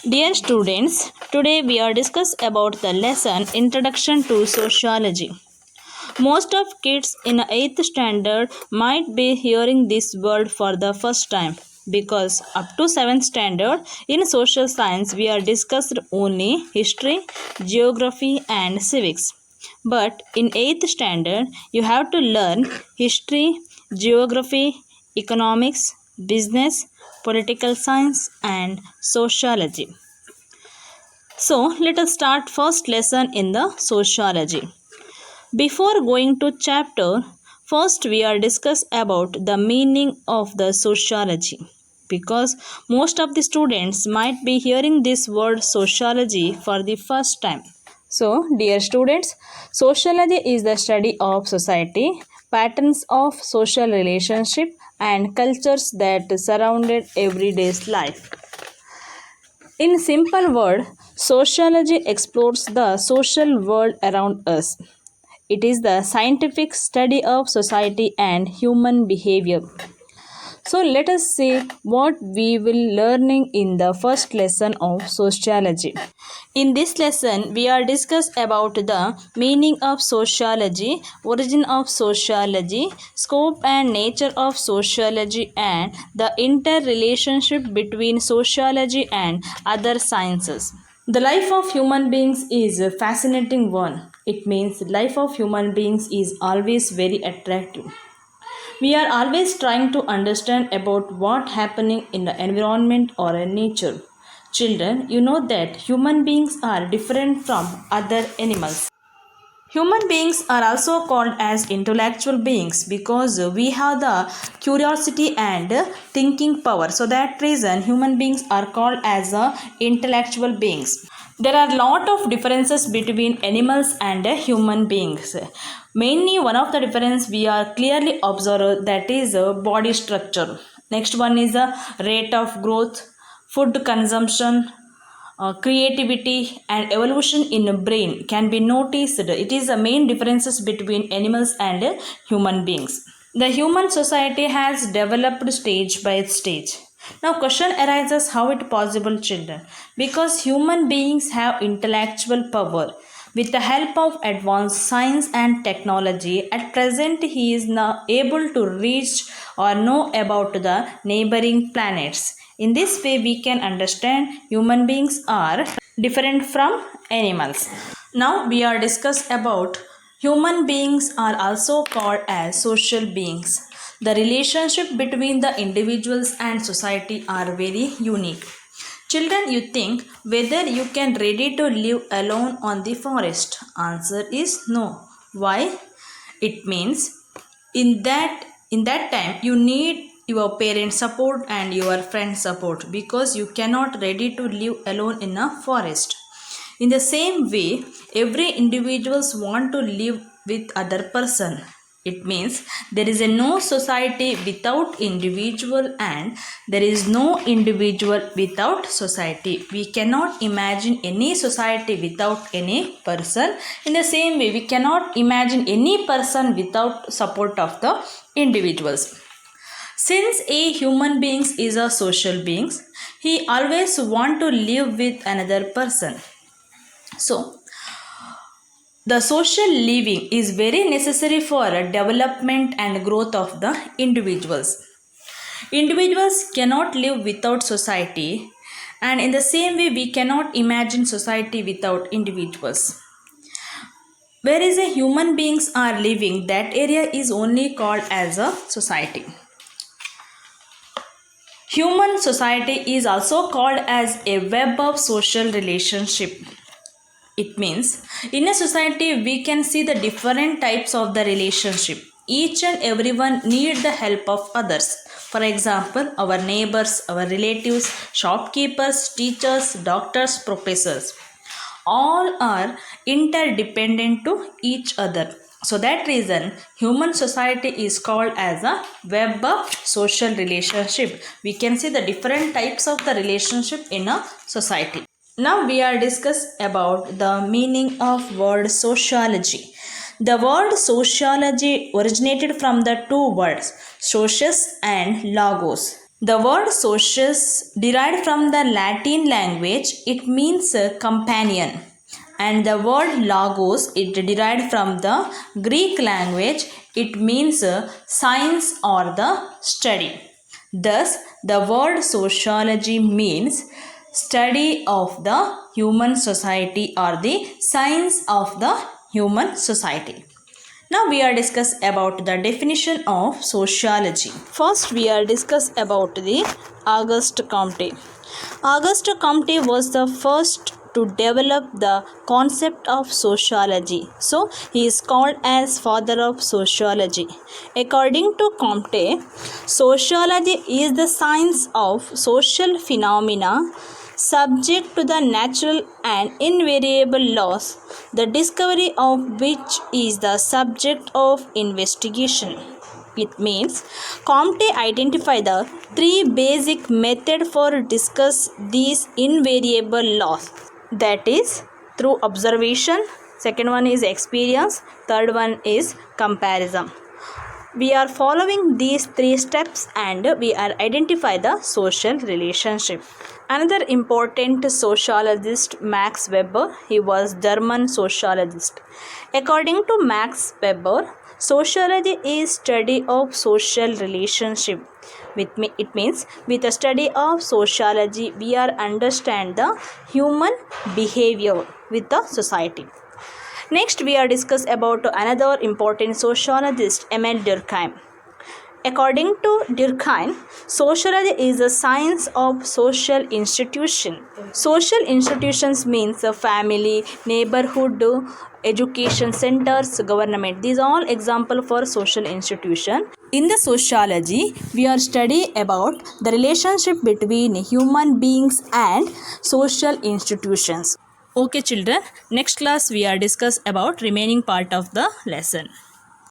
Dear students, today we are discuss about the lesson Introduction to Sociology. Most of kids in 8th standard might be hearing this word for the first time because up to 7th standard in social science we are discussed only history, geography and civics. But in 8th standard you have to learn history, geography, economics, business, political science and sociology. So let us start first lesson in the sociology. Before going to chapter, first we are discuss about the meaning of the sociology because most of the students might be hearing this word sociology for the first time. So, dear students, sociology is the study of society, patterns of social relationship and cultures that surrounded everyday's life. In simple word, sociology explores the social world around us. It is the scientific study of society and human behavior. So let us see what we will learning in the first lesson of sociology. In this lesson, we are discuss about the meaning of sociology, origin of sociology, scope and nature of sociology and the interrelationship between sociology and other sciences. The life of human beings is a fascinating one. It means life of human beings is always very attractive. We are always trying to understand about what happening in the environment or in nature. Children, you know that human beings are different from other animals. Human beings are also called as intellectual beings because we have the curiosity and thinking power. So that reason human beings are called as intellectual beings. There are lot of differences between animals and human beings. Mainly one of the difference we are clearly observed, that is body structure. Next one is a rate of growth, food consumption, creativity and evolution in the brain can be noticed. It is the main differences between animals and human beings. The human society has developed stage by stage. Now question arises, how it possible, children? Because human beings have intellectual power. With the help of advanced science and technology, at present he is now able to reach or know about the neighboring planets. In this way, we can understand human beings are different from animals. Now we are discuss about human beings are also called as social beings. The relationship between the individuals and society are very unique. Children, you think whether you can ready to live alone on the forest? Answer is no. Why? It means in that time you need your parents support and your friend support because you cannot ready to live alone in a forest. In the same way, every individuals want to live with other person. It means there is a no society without individual and there is no individual without society. We cannot imagine any society without any person. In the same way, we cannot imagine any person without support of the individuals. Since a human beings is a social beings, he always want to live with another person. So, the social living is very necessary for development and growth of the individuals. Individuals cannot live without society, and in the same way, we cannot imagine society without individuals. Where is a human beings are living, that area is only called as a society. Human society is also called as a web of social relationship. It means in a society we can see the different types of the relationship. Each and everyone need the help of others. For example, our neighbors, our relatives, shopkeepers, teachers, doctors, professors. All are interdependent to each other. So that reason human society is called as a web of social relationship. We can see the different types of the relationship in a society. Now we are discuss about the meaning of word sociology. The word sociology originated from the two words socius and logos. The word socius derived from the Latin language, it means companion. And the word logos, it derived from the Greek language, it means science or the study. Thus, the word sociology means study of the human society or the science of the human society. Now we are discuss about the definition of sociology. First we are discuss about the Auguste Comte. Auguste Comte was the first to develop the concept of sociology. So he is called as father of sociology. According to Comte, sociology is the science of social phenomena subject to the natural and invariable laws, the discovery of which is the subject of investigation. It means Comte identified the three basic methods for discuss these invariable laws. That is through observation, second one is experience, third one is comparison. We are following these three steps and we are identify the social relationship. Another important sociologist, Max Weber, he was German sociologist. According to Max Weber, sociology is study of social relationship. It means with a study of sociology, we are understand the human behavior with the society. Next, we are discuss about another important sociologist, Emile Durkheim. According to Durkheim, sociology is the science of social institution. Social institutions means a family, neighborhood, education centers, government. These are all example for social institution. In the sociology, we are study about the relationship between human beings and social institutions. Okay children, next class we are discuss about remaining part of the lesson.